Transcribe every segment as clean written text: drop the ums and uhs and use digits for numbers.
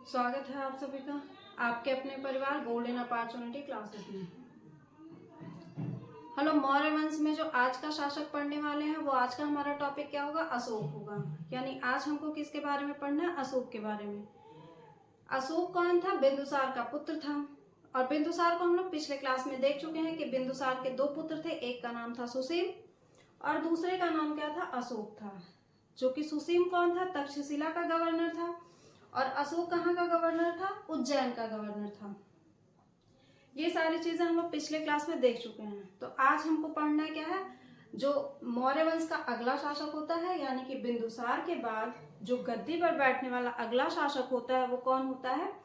स्वागत है आप सभी का आपके अपने परिवार गोल्डन अपॉर्चुनिटी क्लासेस में। हेलो, मौर्य वंश में जो आज का शासक पढ़ने वाले हैं वो आज का हमारा टॉपिक क्या होगा? अशोक होगा। यानी आज हमको किसके बारे में पढ़ना है? अशोक के बारे में। अशोक कौन था? बिंदुसार का पुत्र था। और बिंदुसार को हम लोग पिछले क्लास में देख चुके हैं कि बिंदुसार के दो पुत्र थे, एक का नाम था सुसीम और दूसरे का नाम क्या था? अशोक था। जो कि सुसीम कौन था? तक्षशिला का गवर्नर था और अशोक कहाँ का गवर्नर था? उज्जैन का गवर्नर था। ये सारी चीजें हम लोग पिछले क्लास में देख चुके हैं। तो आज हमको पढ़ना क्या है? जो मौर्य वंश का अगला शासक होता है, यानी कि बिंदुसार के बाद जो गद्दी पर बैठने वाला अगला शासक होता है वो कौन होता है?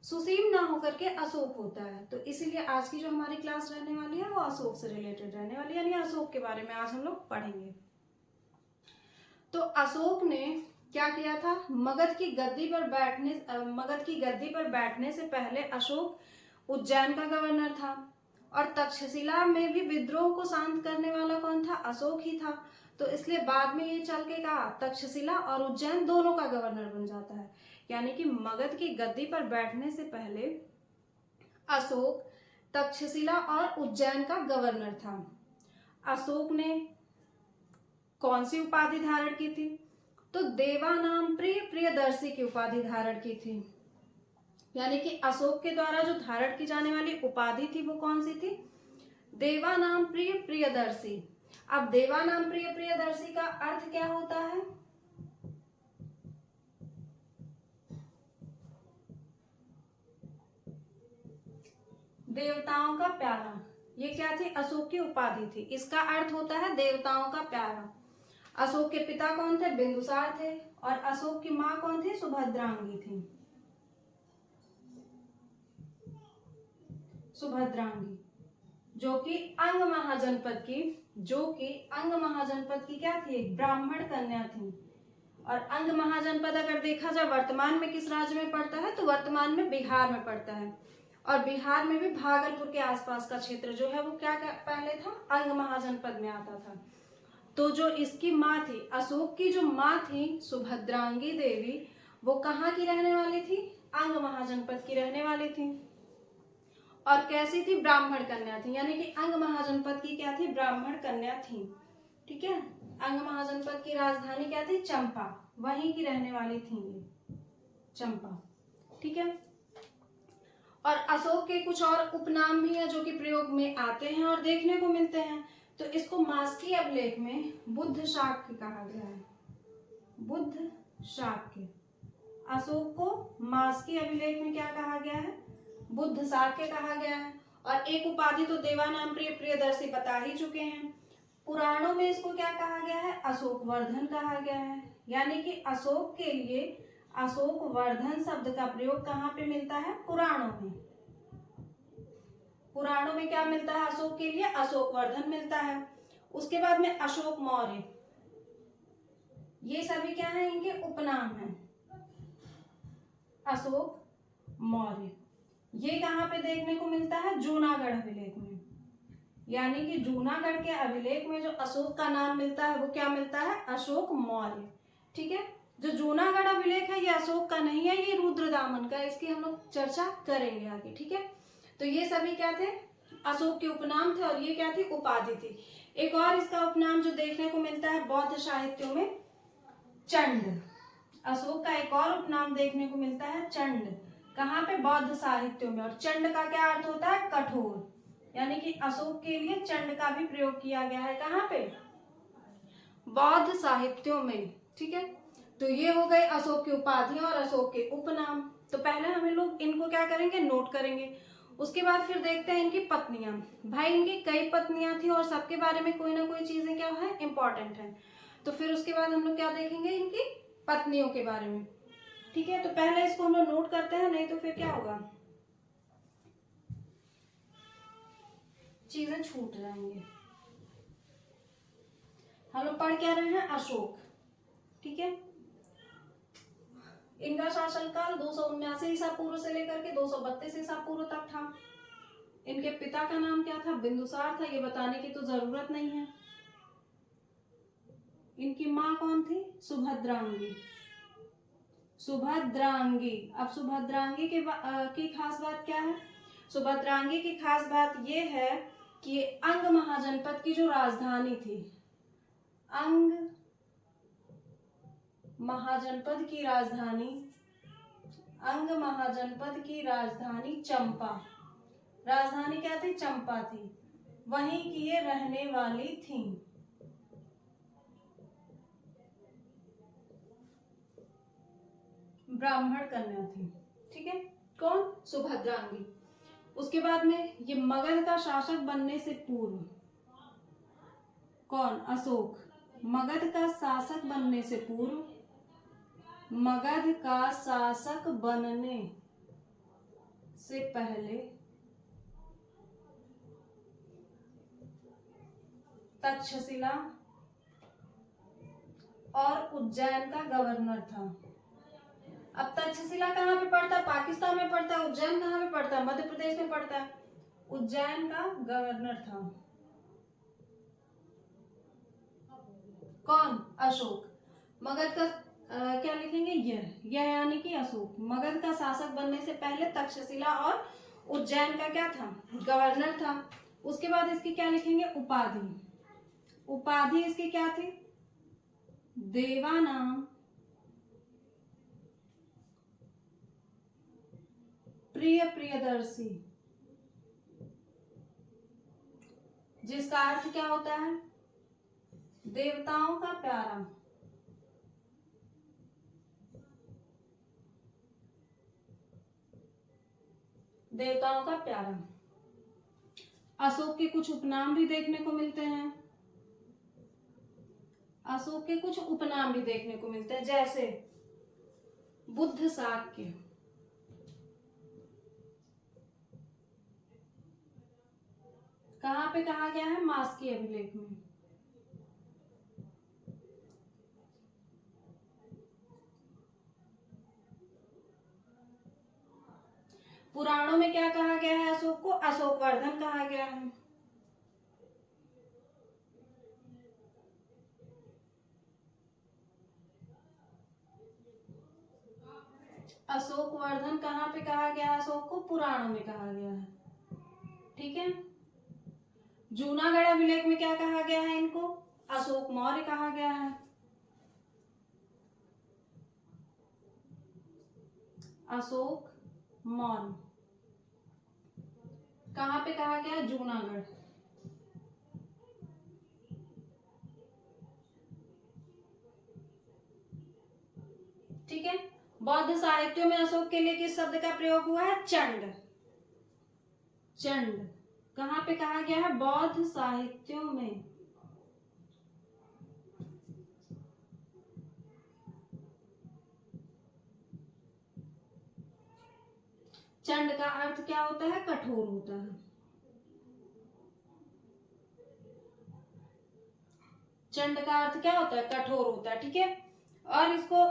सुसीम ना होकर के अशोक होता है। तो इसीलिए आज की जो हमारी क्लास रहने वाली है वो अशोक से रिलेटेड रहने वाली है, यानी अशोक के बारे में आज हम लोग पढ़ेंगे। तो अशोक ने क्या किया था? मगध की गद्दी पर बैठने से पहले अशोक उज्जैन का गवर्नर था और तक्षशिला में भी विद्रोह को शांत करने वाला कौन था? अशोक ही था। तो इसलिए बाद में ये चल के कहा तक्षशिला और उज्जैन दोनों का गवर्नर बन जाता है। यानी कि मगध की गद्दी पर बैठने से पहले अशोक तक्षशिला और उज्जैन का गवर्नर था। अशोक ने कौन सी उपाधि धारण की थी? तो देवानाम प्रिय प्रियदर्शी की उपाधि धारण की थी। यानी कि अशोक के द्वारा जो धारण की जाने वाली उपाधि थी वो कौन सी थी? देवानाम प्रिय प्रियदर्शी। अब देवानाम प्रिय प्रियदर्शी का अर्थ क्या होता है? देवताओं का प्यारा। ये क्या थी? अशोक की उपाधि थी। इसका अर्थ होता है देवताओं का प्यारा। अशोक के पिता कौन थे? बिंदुसार थे और अशोक की मां कौन थी? सुभद्रांगी थी। सुभद्रांगी जो कि अंग महाजनपद की क्या थी? एक ब्राह्मण कन्या थी। और अंग महाजनपद अगर देखा जाए वर्तमान में किस राज्य में पड़ता है? तो वर्तमान में बिहार में पड़ता है। और बिहार में भी भागलपुर के आसपास का क्षेत्र जो है वो क्या पहले था? अंग महाजनपद में आता था। तो जो इसकी माँ थी, अशोक की जो माँ थी सुभद्रांगी देवी, वो कहाँ की रहने वाली थी? अंग महाजनपद की रहने वाली थी। और कैसी थी? ब्राह्मण कन्या थी। यानी कि अंग महाजनपद की क्या थी? ब्राह्मण कन्या थी। ठीक है। अंग महाजनपद की राजधानी क्या थी? चंपा। वहीं की रहने वाली थी ये, चंपा। ठीक है। और अशोक के कुछ और उपनाम भी हैं जो कि प्रयोग में आते हैं और देखने को मिलते हैं। तो इसको मास्की अभिलेख में बुद्ध शाक्य कहा गया है। बुद्ध शाक्य। अशोक को मास्की अभिलेख में क्या कहा गया है? बुद्ध शाक्य कहा गया है। और एक उपाधि तो देवानाम प्रिय प्रियदर्शी बता ही चुके हैं। पुराणों में इसको क्या कहा गया है? अशोक वर्धन कहा गया है। यानी कि अशोक के लिए अशोक वर्धन शब्द का प्रयोग कहाँ पे मिलता है? पुराणों में। पुराणों में क्या मिलता है अशोक के लिए? अशोक वर्धन मिलता है। उसके बाद में अशोक मौर्य, ये सभी क्या है? इनके उपनाम हैं। अशोक मौर्य ये कहाँ पे देखने को मिलता है? जूनागढ़ अभिलेख में। यानी कि जूनागढ़ के अभिलेख में जो अशोक का नाम मिलता है वो क्या मिलता है? अशोक मौर्य। ठीक है। जो जूनागढ़ अभिलेख है ये अशोक का नहीं है, ये रुद्रदामन का। इसकी हम लोग चर्चा करेंगे आगे। ठीक है। तो ये सभी क्या थे? अशोक के उपनाम थे और ये क्या थी? उपाधि थी। एक और इसका उपनाम जो देखने को मिलता है बौद्ध साहित्यों में, चंड। अशोक का एक और उपनाम देखने को मिलता है चंड। कहाँ पे? बौद्ध साहित्यों में। और चंड का क्या अर्थ होता है? कठोर। यानी कि अशोक के लिए चंड का भी प्रयोग किया गया है। कहाँ पे? बौद्ध साहित्यों में। ठीक है। तो ये हो गए अशोक की उपाधियां और अशोक के उपनाम। तो पहले हमें लोग इनको क्या करेंगे? नोट करेंगे। उसके बाद फिर देखते हैं इनकी पत्नियां। भाई इनकी कई पत्नियां थी और सबके बारे में कोई ना कोई चीजें क्या है? इंपॉर्टेंट है। तो फिर उसके बाद हम लोग क्या देखेंगे? इनकी पत्नियों के बारे में। ठीक है। तो पहले इसको हम लोग नोट करते हैं, नहीं तो फिर क्या होगा? चीजें छूट जाएंगे। हम लोग पढ़ क्या रहे हैं? अशोक। ठीक है। इनका शासनकाल 279 ईसा पूर्व से लेकर के 232 ईसा पूर्व तक था। इनके पिता का नाम क्या था? बिंदुसार था। ये बताने की तो जरूरत नहीं है। इनकी माँ कौन थी? सुभद्रांगी। सुभद्रांगी। अब सुभद्रांगी की खास बात क्या है? सुभद्रांगी की खास बात ये है कि अंग महाजनपद की जो राजधानी थी, अंग महाजनपद की राजधानी, अंग महाजनपद की राजधानी चंपा, राजधानी क्या थी? चंपा थी, वहीं की ये रहने वाली थी। ब्राह्मण कन्या थी, ठीक है। कौन? सुभद्रांगी। उसके बाद में ये मगध का शासक बनने से पूर्व, कौन? अशोक। मगध का शासक बनने से पूर्व, मगध का शासक बनने से पहले तक्षशिला और उज्जैन का गवर्नर था। अब तक्षशिला कहाँ पे पड़ता है? पाकिस्तान में पड़ता है। उज्जैन कहाँ पे पड़ता है? मध्य प्रदेश में पड़ता है। उज्जैन का गवर्नर था कौन? अशोक। मगध का क्या लिखेंगे? यह यानी कि अशोक मगध का शासक बनने से पहले तक्षशिला और उज्जैन का क्या था? गवर्नर था। उसके बाद इसकी क्या लिखेंगे? उपाधि। उपाधि इसकी क्या थी? देवानाम प्रिय प्रियदर्शी, जिसका अर्थ क्या होता है? देवताओं का प्यारा। देवताओं का प्यारा। अशोक के कुछ उपनाम भी देखने को मिलते हैं। अशोक के कुछ उपनाम भी देखने को मिलते हैं, जैसे बुद्ध शाक्य, कहाँ पे कहा गया है? मास्की अभिलेख में। पुराणों में क्या कहा गया है अशोक को? अशोकवर्धन कहा गया है। अशोकवर्धन कहाँ पे कहा गया है अशोक को? पुराणों में कहा गया है, ठीक है। जूनागढ़ अभिलेख में क्या कहा गया है इनको? अशोक मौर्य कहा गया है। अशोक मौर्य कहाँ पे कहा गया? जूनागढ़। ठीक है। बौद्ध साहित्य में अशोक के लिए किस शब्द का प्रयोग हुआ है? चंड। चंड कहाँ पे कहा गया है? बौद्ध साहित्यों में। चंड का अर्थ क्या होता है? कठोर होता है। चंड का अर्थ क्या होता है? कठोर होता है, ठीक है। और इसको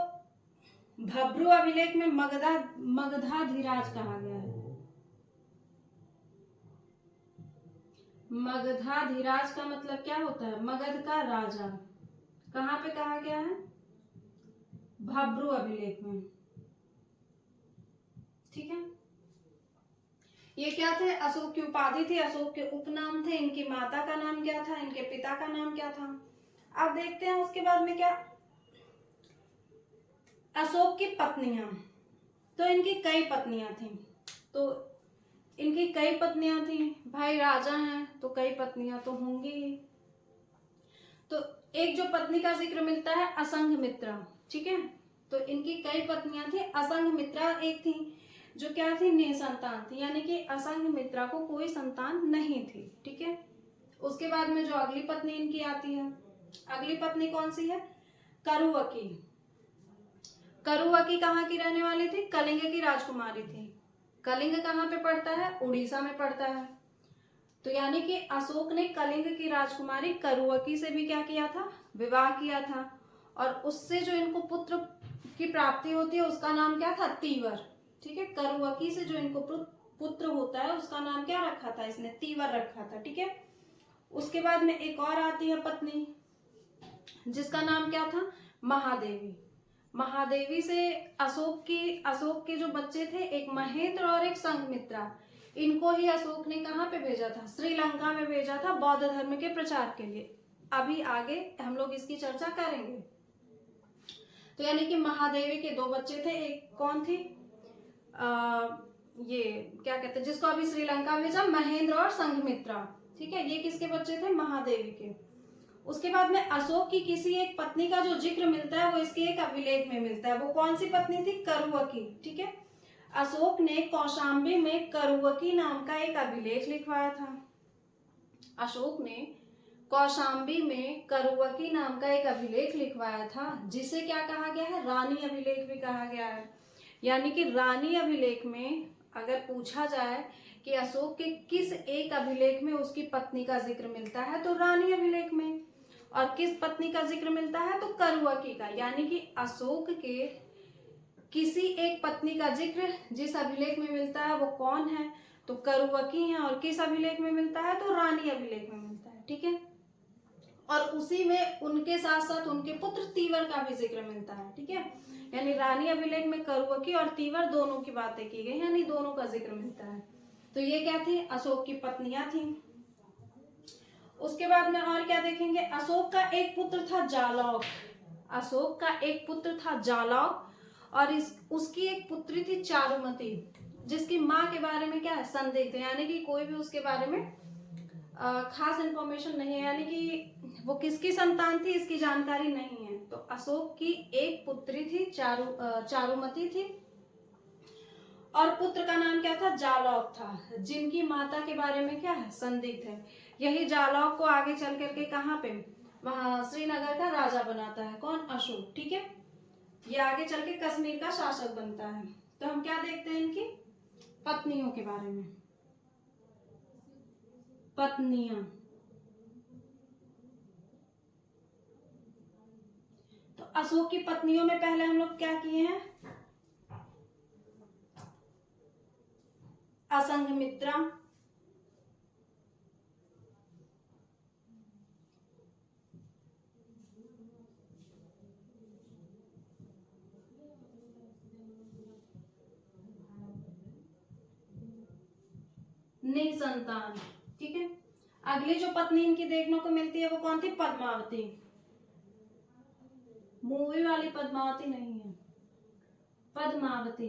भब्रू अभिलेख में मगधाधिराज कहा गया है। मगधाधिराज का मतलब क्या होता है? मगध का राजा। कहाँ पे कहा गया है? भब्रू अभिलेख में, ठीक है। ये क्या थे? अशोक की उपाधि थी, अशोक के उपनाम थे। इनकी माता का नाम क्या था? इनके पिता का नाम क्या था? अब देखते हैं उसके बाद में क्या। अशोक की पत्नियां, तो इनकी कई पत्नियां थी। तो इनकी कई पत्नियां थी, भाई राजा हैं तो कई पत्नियां तो होंगी ही। तो एक जो पत्नी का जिक्र मिलता है असंघमित्रा, ठीक है। तो इनकी कई पत्नियां थी। असंघमित्रा एक थी जो क्या थी? निसंतान थी, यानी कि असंघमित्रा को कोई संतान नहीं थी, ठीक है। उसके बाद में जो अगली पत्नी इनकी आती है, अगली पत्नी कौन सी है? करुवकी। करुवकी कहाँ की रहने वाली थी? कलिंग की राजकुमारी थी। कलिंग कहाँ पे पड़ता है? उड़ीसा में पड़ता है। तो यानी कि अशोक ने कलिंग की राजकुमारी करुवकी से भी क्या किया था? विवाह किया था। और उससे जो इनको पुत्र की प्राप्ति होती है उसका नाम क्या था? तीवर, ठीक है। करुवकी से जो इनको पुत्र होता है उसका नाम क्या रखा था? इसने तीवर रखा था, ठीक है। उसके बाद में एक और आती है पत्नी, जिसका नाम क्या था? महादेवी। महादेवी से अशोक के जो बच्चे थे, एक महेंद्र और एक संघमित्रा, इनको ही अशोक ने कहाँ पे भेजा था? श्रीलंका में भेजा था बौद्ध धर्म के प्रचार के लिए। अभी आगे हम लोग इसकी चर्चा करेंगे। तो यानी कि महादेवी के दो बच्चे थे, एक कौन थी, ये क्या कहते हैं जिसको अभी श्रीलंका भेजा, महेंद्र और संघमित्रा। ठीक है, ये किसके बच्चे थे? महादेवी के। उसके बाद में अशोक की किसी एक पत्नी का जो जिक्र मिलता है वो इसके एक अभिलेख में मिलता है। वो कौन सी पत्नी थी? करुवकी। ठीक है, अशोक ने कौशाम्बी में करुवकी नाम का एक अभिलेख लिखवाया था। अशोक ने कौशाम्बी में करुवकी नाम का एक अभिलेख लिखवाया था, जिसे क्या कहा गया है? रानी अभिलेख भी कहा गया है। यानी कि रानी अभिलेख में अगर पूछा जाए कि अशोक के किस एक अभिलेख में उसकी पत्नी का जिक्र मिलता है, तो रानी अभिलेख में। और किस पत्नी का जिक्र मिलता है? तो करुवकी का। यानी कि अशोक के किसी एक पत्नी का जिक्र जिस अभिलेख में मिलता है वो कौन है? तो करुवकी है। और किस अभिलेख में मिलता है? तो रानी अभिलेख में मिलता है। ठीक है, और उसी में उनके साथ साथ उनके पुत्र तीवर का भी जिक्र मिलता है। ठीक है, यानी रानी अभिलेख में करुवकी और तीवर दोनों की बातें की गई, यानी दोनों का जिक्र मिलता है। तो ये क्या थी? अशोक की पत्नियां थी। उसके बाद में और क्या देखेंगे? अशोक का एक पुत्र था जालौक। अशोक का एक पुत्र था जालौक और उसकी एक पुत्री थी चारुमती, जिसकी माँ के बारे में क्या है? संदिग्ध है। यानी कि कोई भी उसके बारे में खास इंफॉर्मेशन नहीं है, यानी कि वो किसकी संतान थी इसकी जानकारी नहीं है। तो अशोक की एक पुत्री थी चारुमती थी और पुत्र का नाम क्या था? जालौक था, जिनकी माता के बारे में क्या है? संदिग्ध है। यही जालौक को आगे चल करके कहाँ पे? वहां श्रीनगर का राजा बनाता है। कौन? अशोक। ठीक है, ये आगे चल के कश्मीर का शासक बनता है। तो हम क्या देखते हैं इनकी पत्नियों के बारे में। पत्नियां, तो अशोक की पत्नियों में पहले हम लोग क्या किए हैं? असंघमित्रा, निसंतान। ठीक है, अगली जो पत्नी इनकी देखने को मिलती है वो कौन थी? पद्मावती। मूवी वाली पद्मावती नहीं है, पद्मावती।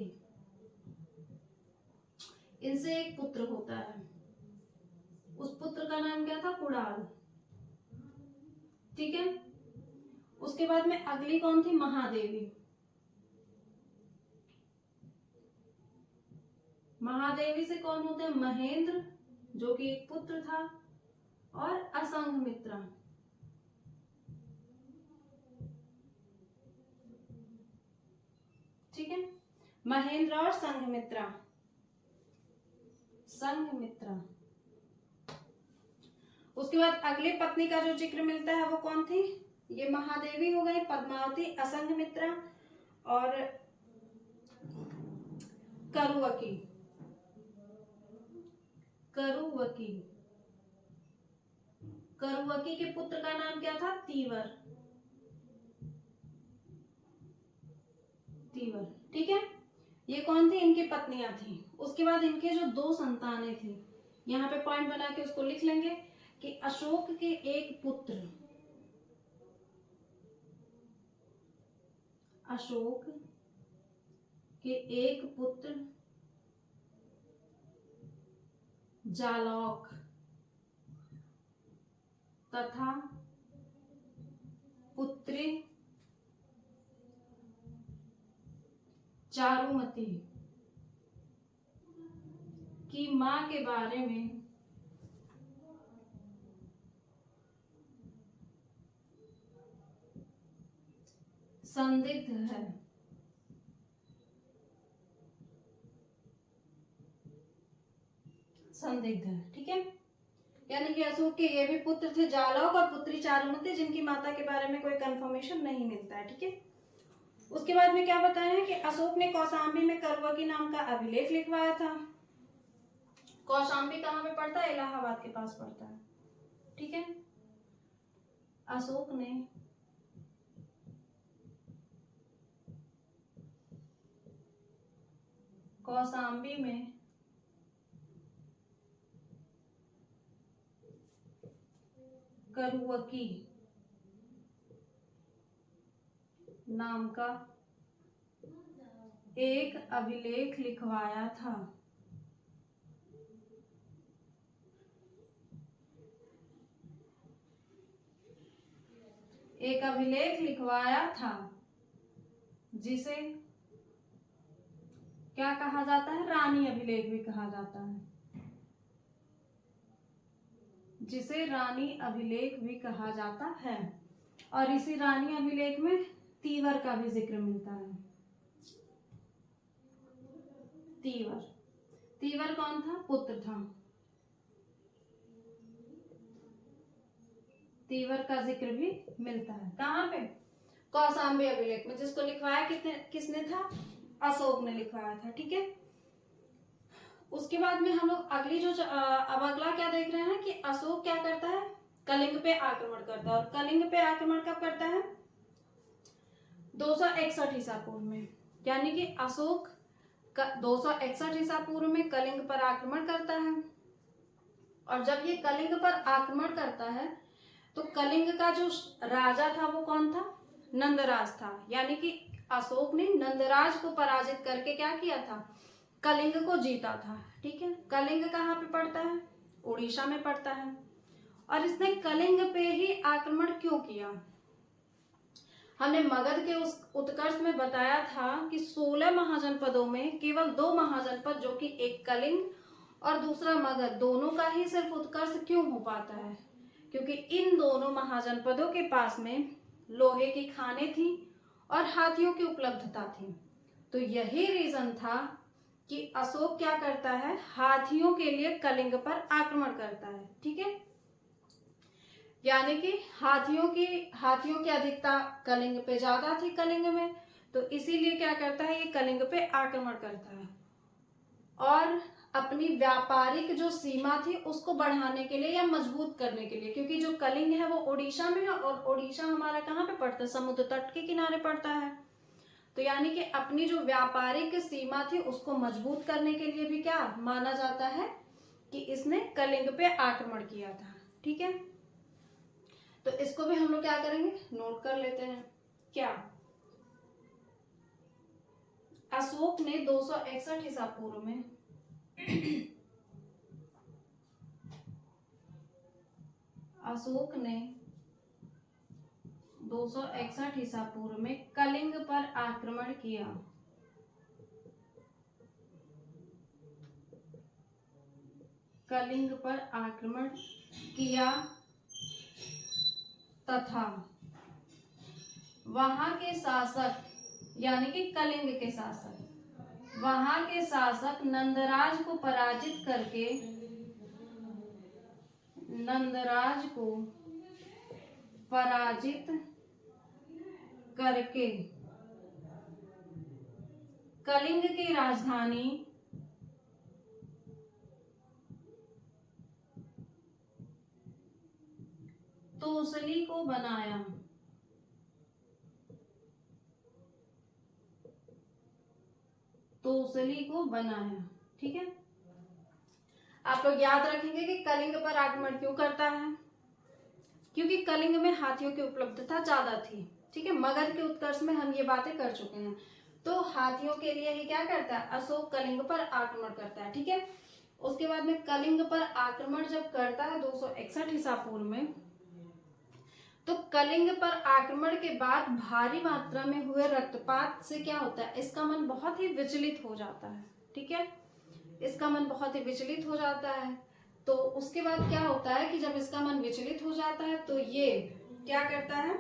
इनसे एक पुत्र होता है, उस पुत्र का नाम क्या था? कुणाल। ठीक है, उसके बाद में अगली कौन थी? महादेवी। महादेवी से कौन होते हैं? महेंद्र, जो कि एक पुत्र था, और असंघमित्रा। ठीक है, महेंद्र और संघमित्रा। संघमित्रा। उसके बाद अगली पत्नी का जो जिक्र मिलता है वो कौन थी? ये महादेवी हो गई, पद्मावती, असंघमित्रा और करुवकी। करुवकी। करुवकी के पुत्र का नाम क्या था? तीवर। तीवर। ठीक है, ये कौन थी? इनकी पत्नियां थी। उसके बाद इनके जो दो संतानें थी, यहाँ पे पॉइंट बना के उसको लिख लेंगे कि अशोक के एक पुत्र, अशोक के एक पुत्र जालौक तथा पुत्री चारुमती की मां के बारे में संदिग्ध है। संदिग्ध है। ठीक है, यानी कि अशोक के ये भी पुत्र थे जालौक और पुत्री चारुमती, जिनकी माता के बारे में कोई कंफर्मेशन नहीं मिलता है। ठीक है, उसके बाद में क्या बताया है कि अशोक ने कौशाम्बी में करुवकी नाम का अभिलेख लिखवाया था। कौशाम्बी कहाँ पे पड़ता है? इलाहाबाद के पास पड़ता है। ठीक है, अशोक ने कौशाम्बी में करुवकी नाम का एक अभिलेख लिखवाया था। एक अभिलेख लिखवाया था जिसे क्या कहा जाता है? रानी अभिलेख भी कहा जाता है, जिसे रानी अभिलेख भी कहा जाता है। और इसी रानी अभिलेख में तीवर का भी जिक्र मिलता है। तीवर, तीवर कौन था? पुत्र था। तीवर का जिक्र भी मिलता है। कहाँ पे? कौशाम्बी अभिलेख में, जिसको लिखवाया किसने था? अशोक ने लिखवाया था। ठीक है। उसके बाद में हम लोग अगली जो अब अगला क्या देख रहे हैं कि अशोक क्या करता है? कलिंग पे आक्रमण करता है। और कलिंग पे आक्रमण कब करता है? 261 ईसा पूर्व में। यानी कि अशोक 261 ईसा पूर्व में कलिंग पर आक्रमण करता है। और जब ये कलिंग पर आक्रमण करता है तो कलिंग का जो राजा था वो कौन था? नंदराज था। यानी कि अशोक ने नंदराज को पराजित करके क्या किया था? कलिंग को जीता था। ठीक है। कलिंग कहाँ पे पड़ता है? उड़ीसा में पड़ता है। और इसने कलिंग पे ही आक्रमण क्यों किया? हमने मगध के उस उत्कर्ष में बताया था कि 16 महाजनपदों में केवल 2 महाजनपद, जो कि एक कलिंग और दूसरा मगध, दोनों का ही सिर्फ उत्कर्ष क्यों हो पाता है? क्योंकि इन दोनों महाजनपदों के पास में लोहे की खानें थी और हाथियों की उपलब्धता थी। तो यही रीजन था कि अशोक क्या करता है? हाथियों के लिए कलिंग पर आक्रमण करता है। ठीक है। यानी कि हाथियों की अधिकता कलिंग पे ज्यादा थी कलिंग में, तो इसीलिए क्या करता है? ये कलिंग पे आक्रमण करता है और अपनी व्यापारिक जो सीमा थी उसको बढ़ाने के लिए या मजबूत करने के लिए, क्योंकि जो कलिंग है वो उड़ीसा में है और उड़ीसा हमारा कहाँ पे पड़ता है? समुद्र तट के किनारे पड़ता है। तो यानी कि अपनी जो व्यापारिक सीमा थी उसको मजबूत करने के लिए भी क्या माना जाता है कि इसने कलिंग पे आक्रमण किया था। ठीक है। तो इसको भी हम लोग क्या करेंगे? नोट कर लेते हैं। क्या अशोक ने 261 ईसा पूर्व में अशोक ने 261 ईसा पूर्व में कलिंग पर आक्रमण किया। कलिंग पर आक्रमण किया तथा वहां के शासक, यानी कि कलिंग के शासक, वहां के शासक नंदराज को पराजित करके कलिंग की राजधानी तोसली को बनाया। ठीक है। आप लोग याद रखेंगे कि कलिंग पर आक्रमण क्यों करता है? क्योंकि कलिंग में हाथियों की उपलब्धता ज्यादा थी। ठीक है। मगध के उत्कर्ष में हम ये बातें कर चुके हैं। तो हाथियों के लिए ही क्या करता है? अशोक कलिंग पर आक्रमण करता है। ठीक है। उसके बाद में कलिंग पर आक्रमण जब करता है 261 ईसा पूर्व में, तो कलिंग पर आक्रमण के बाद भारी मात्रा में हुए रक्तपात से क्या होता है? इसका मन बहुत ही विचलित हो जाता है। ठीक है। इसका मन बहुत ही विचलित हो जाता है। तो उसके बाद क्या होता है कि जब इसका मन विचलित हो जाता है तो ये क्या करता है?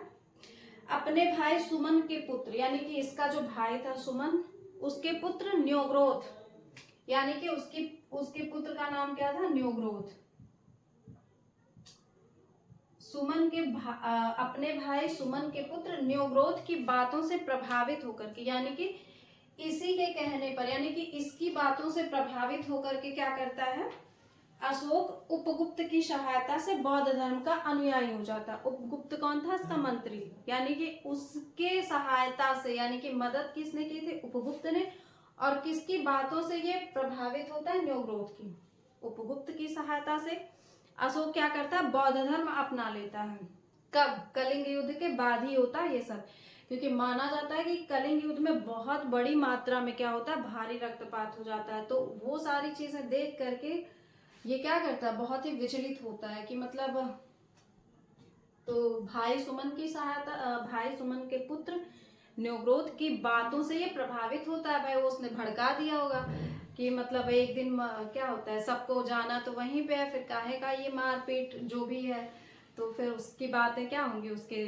अपने भाई सुमन के पुत्र, यानी कि इसका जो भाई था सुमन, उसके पुत्र न्योग्रोध, यानी कि उसके पुत्र का नाम क्या था? न्योग्रोध। अपने भाई सुमन के पुत्र न्योग्रोध की बातों से प्रभावित होकर के, यानी कि इसी के कहने पर, यानी कि इसकी बातों से प्रभावित होकर के क्या करता है? अशोक उपगुप्त की सहायता से बौद्ध धर्म का अनुयायी हो जाता है। उपगुप्त कौन था? इसका मंत्री। यानी कि उसके सहायता से, यानी कि मदद किसने की थी? उपगुप्त ने। और किसकी बातों से ये प्रभावित होता है? न्योग्रोध की। उपगुप्त की सहायता से अशोक क्या करता है? बौद्ध धर्म अपना लेता है। कब? कलिंग युद्ध के बाद ही होता है ये सब, क्योंकि माना जाता है कि कलिंग युद्ध में बहुत बड़ी मात्रा में क्या होता है? भारी रक्तपात हो जाता है। तो वो सारी चीजें देख करके ये क्या करता है? बहुत ही विचलित होता है कि मतलब, तो भाई सुमन की सहायता, भाई सुमन के पुत्र न्योग्रोध की बातों से ये प्रभावित होता है। भाई वो उसने भड़का दिया होगा कि मतलब एक दिन क्या होता है, सबको जाना तो वहीं पे है, फिर काहे का ये मारपीट जो भी है, तो फिर उसकी बातें क्या होंगी, उसके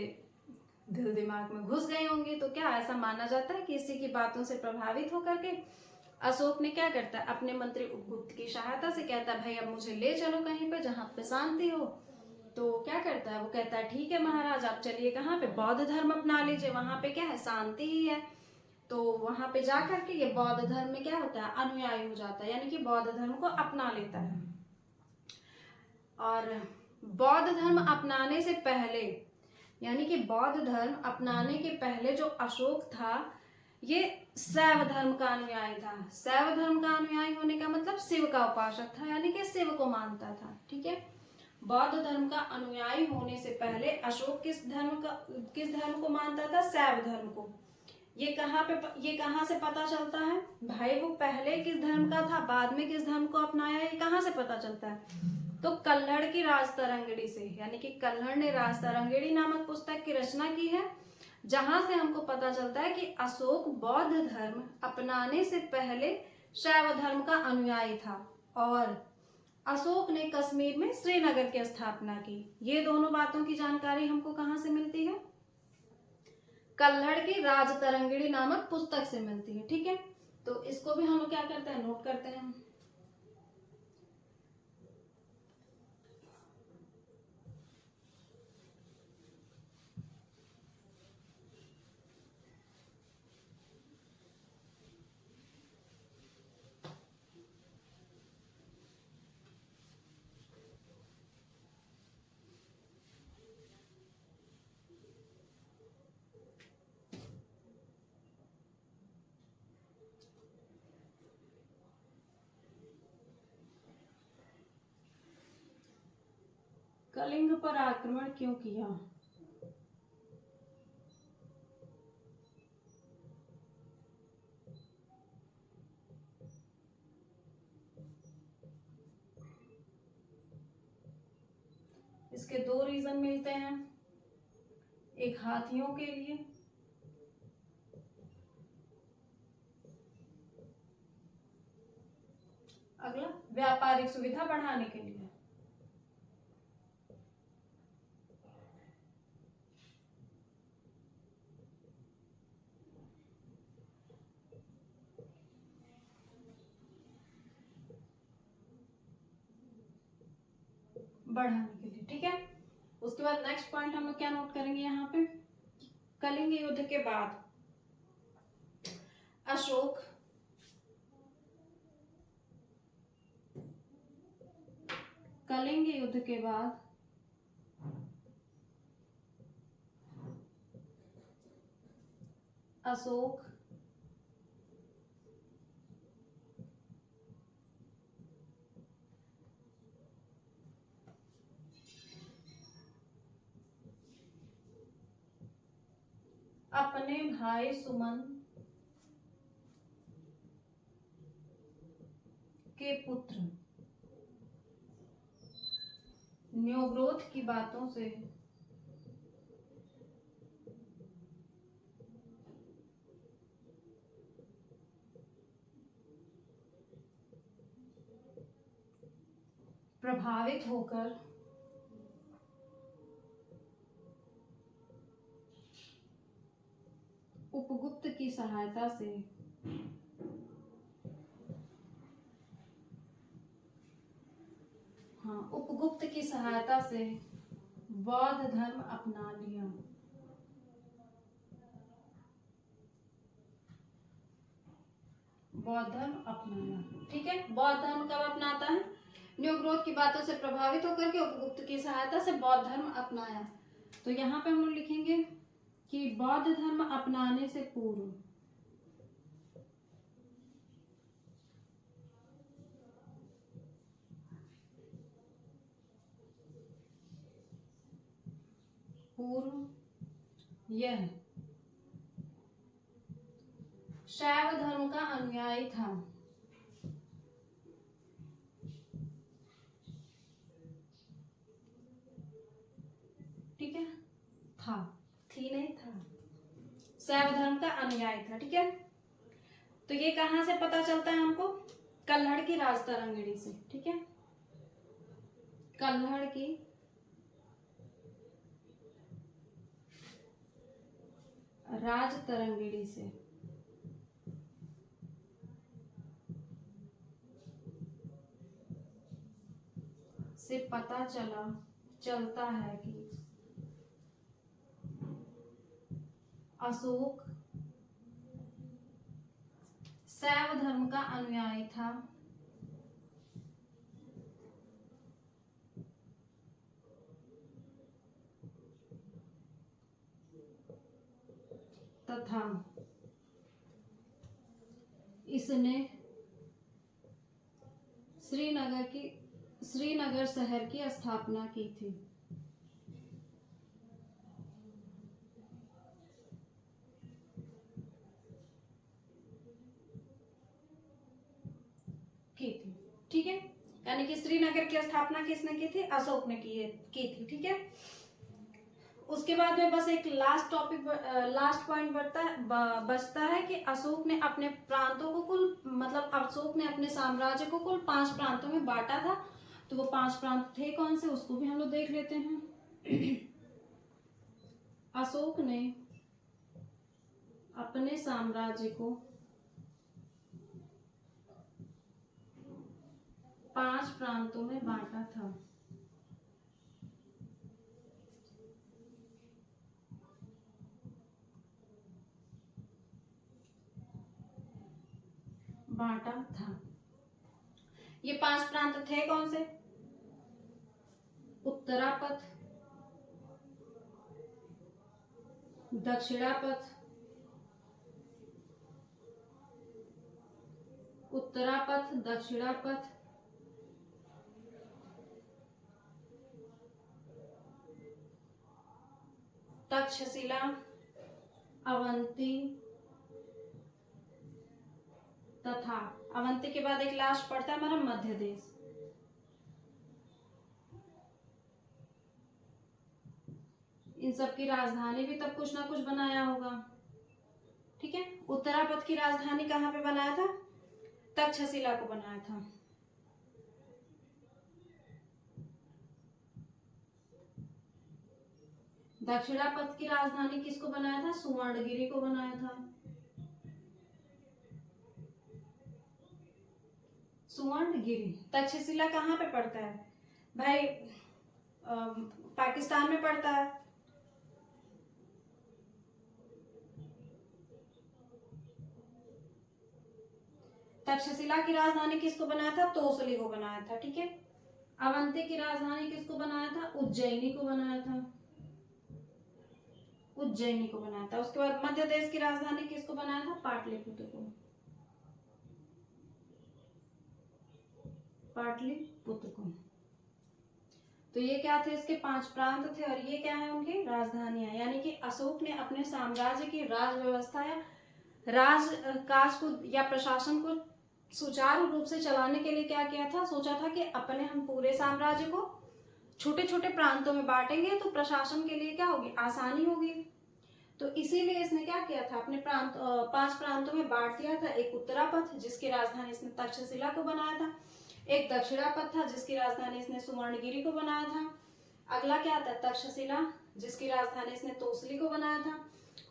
दिल दिमाग में घुस गई होंगी। तो क्या ऐसा माना जाता है कि इसी की बातों से प्रभावित होकर के अशोक ने क्या करता है? अपने मंत्री उपगुप्त की सहायता से कहता है भाई अब मुझे ले चलो कहीं पे जहां पे शांति हो। तो क्या करता है? वो कहता है ठीक है महाराज, आप चलिए कहाँ पे? बौद्ध धर्म अपना लीजिए, वहां पे क्या है? शांति ही है। तो वहां पे जाकर के ये बौद्ध धर्म में क्या होता है? अनुयायी हो जाता है, यानी कि बौद्ध धर्म को अपना लेता है। और बौद्ध धर्म अपनाने से पहले, यानी कि बौद्ध धर्म अपनाने के पहले जो अशोक था ये शैव धर्म का अनुयायी था। शैव धर्म का अनुयायी होने का मतलब शिव का उपासक था, यानी कि शिव को मानता था। ठीक है। बौद्ध धर्म का अनुयायी होने से पहले अशोक किस धर्म को मानता था? शैव धर्म को। ये कहाँ से पता चलता है? भाई वो पहले किस धर्म का था, बाद में किस धर्म को अपनाया, ये कहाँ से पता चलता है? तो कल्हड़ की राजतरंगिणी से, यानी कि कल्हड़ ने राजतरंगिणी नामक पुस्तक की रचना की है, जहां से हमको पता चलता है कि अशोक बौद्ध धर्म अपनाने से पहले शैव धर्म का अनुयायी था और अशोक ने कश्मीर में श्रीनगर की स्थापना की। ये दोनों बातों की जानकारी हमको कहाँ से मिलती है? कल्हड़ की राजतरंगिणी नामक पुस्तक से मिलती है। ठीक है, तो इसको भी हम लोग क्या करते हैं? नोट करते हैं। कलिंग पर आक्रमण क्यों किया? इसके दो रीजन मिलते हैं, एक हाथियों के लिए, अगला व्यापारिक सुविधा बढ़ाने के लिए। बढ़ाने के लिए। ठीक है, उसके बाद नेक्स्ट पॉइंट हम लोग क्या नोट करेंगे यहाँ पे? कलिंग युद्ध के बाद अशोक कलिंग युद्ध के बाद अशोक अपने भाई सुमन के पुत्र न्योग्रोध की बातों से प्रभावित होकर उपगुप्त की सहायता से उपगुप्त की सहायता से बौद्ध धर्म अपना लिया। बौद्ध धर्म अपनाया। ठीक है, बौद्ध धर्म कब अपनाता है? न्योग्रोध की बातों से प्रभावित होकर के उपगुप्त की सहायता से बौद्ध धर्म अपनाया। तो यहाँ पे हम लोग लिखेंगे कि बौद्ध धर्म अपनाने से पूर्व यह शैव धर्म का अनुयायी था। ठीक है, था, थी नहीं, था, शैव धर्म का अनुयायी था। ठीक है, तो ये कहां से पता चलता है हमको? कल्हड़ की राज तरंगिणी से। ठीक है, कल्हड़ की राज तरंगिणी से पता चलता है कि अशोक शैव धर्म का अनुयायी था तथा इसने श्रीनगर शहर की स्थापना की थी। ठीक है, यानी कि श्रीनगर की स्थापना किसने की थी? अशोक ने की थी। ठीक है, उसके बाद में बस एक लास्ट पॉइंट बचता है कि अशोक ने अपने प्रांतों को अशोक ने अपने साम्राज्य को कुल 5 प्रांतों में बांटा था। तो वो 5 प्रांत थे कौन से, उसको भी हम लोग देख लेते हैं। अशोक ने अपने साम्राज्य को 5 प्रांतों में बांटा था। ये 5 प्रांत थे कौन से? उत्तरापथ, दक्षिणापथ, तक्षशिला, अवंती तथा अवंती के बाद एक लास्ट पड़ता है हमारा मध्य देश। इन सब की राजधानी भी तब कुछ ना कुछ बनाया होगा। ठीक है, उत्तरापथ की राजधानी कहाँ पे बनाया था? तक्षशिला को बनाया था। दक्षिणापथ की राजधानी किसको बनाया था? सुवर्णगिरी को बनाया था। सुवर्णगिरी। तक्षशिला कहाँ पे पड़ता है भाई? पाकिस्तान में पड़ता है। तक्षशिला की राजधानी किसको बनाया था? तोसली को बनाया था। ठीक है, अवंती की राजधानी किसको बनाया था? उज्जैनी को बनाया था। उसके बाद मध्य देश की राजधानी किसको बनाया था? पाटलिपुत्र को। तो ये क्या थे? इसके 5 प्रांत थे और ये क्या है? उनकी राजधानियां। यानी कि अशोक ने अपने साम्राज्य की राज व्यवस्था या राजकाज को या प्रशासन को सुचारू रूप से चलाने के लिए क्या किया था? सोचा था कि हम पूरे साम्राज्य को छोटे छोटे प्रांतों में बांटेंगे तो प्रशासन के लिए क्या होगी? आसानी होगी। तो इसीलिए इसने क्या किया था? अपने 5 प्रांतों में बांट दिया था। एक उत्तरापथ जिसकी राजधानी इसने तक्षशिला को बनाया था, एक दक्षिणापथ था जिसकी राजधानी इसने सुवर्णगिरी को बनाया था, अगला क्या था? तक्षशिला जिसकी राजधानी इसने तोसली को बनाया था,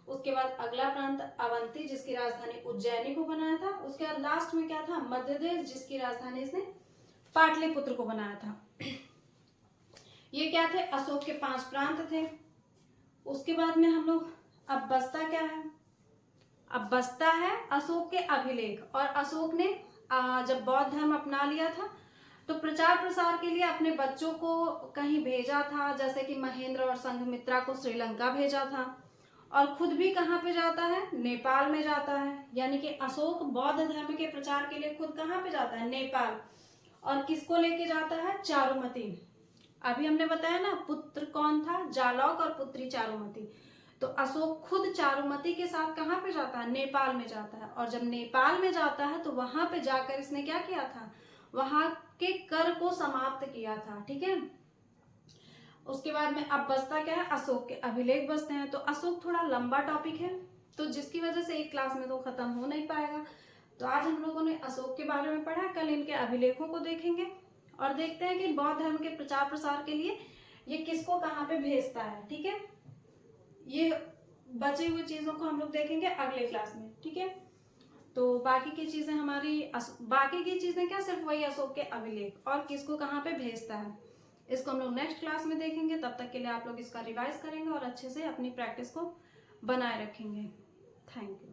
उसके बाद अगला प्रांत अवंती जिसकी राजधानी उज्जैनी को बनाया था, उसके बाद लास्ट में क्या था? मध्य देश जिसकी राजधानी इसने पाटलिपुत्र को बनाया था। ये क्या थे? अशोक के 5 प्रांत थे। उसके बाद में हम लोग अब बचता क्या है? अब बचता है अशोक के अभिलेख। और अशोक ने जब बौद्ध धर्म अपना लिया था तो प्रचार प्रसार के लिए अपने बच्चों को कहीं भेजा था, जैसे कि महेंद्र और संघमित्रा को श्रीलंका भेजा था, और खुद भी कहाँ पे जाता है? नेपाल में जाता है। यानी कि अशोक बौद्ध धर्म के प्रचार के लिए खुद कहाँ पे जाता है? नेपाल। और किसको लेके जाता है? चारुमती। अभी हमने बताया ना पुत्र कौन था? जालौक और पुत्री चारुमती। तो अशोक खुद चारुमती के साथ कहाँ पे जाता है? नेपाल में जाता है। और जब नेपाल में जाता है तो वहां पे जाकर इसने क्या किया था? वहां के कर को समाप्त किया था। ठीक है, उसके बाद में अब बचता क्या है? अशोक के अभिलेख बचते हैं। तो अशोक थोड़ा लंबा टॉपिक है, तो जिसकी वजह से एक क्लास में तो खत्म हो नहीं पाएगा। तो आज हम लोगों ने अशोक के बारे में पढ़ा, कल इनके अभिलेखों को देखेंगे और देखते हैं कि बौद्ध धर्म के प्रचार प्रसार के लिए ये किसको कहाँ पे भेजता है। ठीक है, ये बची हुई चीजों को हम लोग देखेंगे अगले क्लास में। ठीक है, तो बाकी की चीजें बाकी की चीजें क्या, सिर्फ वही अशोक के अभिलेख और किसको कहाँ पे भेजता है, इसको हम लोग नेक्स्ट क्लास में देखेंगे। तब तक के लिए आप लोग इसका रिवाइज करेंगे और अच्छे से अपनी प्रैक्टिस को बनाए रखेंगे। Thank you.